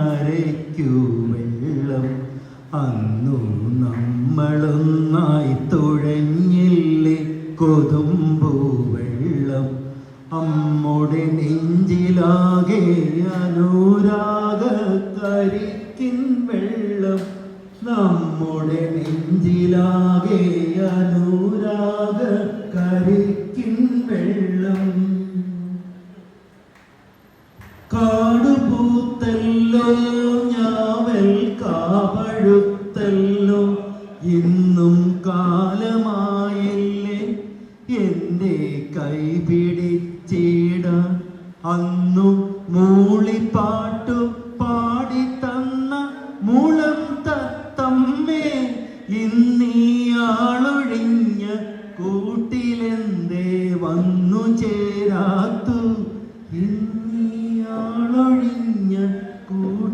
നരയ്ക്കു വെള്ളം അന്നു നമ്മളൊന്നായി തുഴഞ്ഞില്ലേ കൊതുമ്പു വെള്ളം അമ്മയുടെ നെഞ്ചിലാകെ അനുരാഗക്കരിക്കിൻ വെള്ളം നമ്മുടെ നെഞ്ചിലാകെ അനു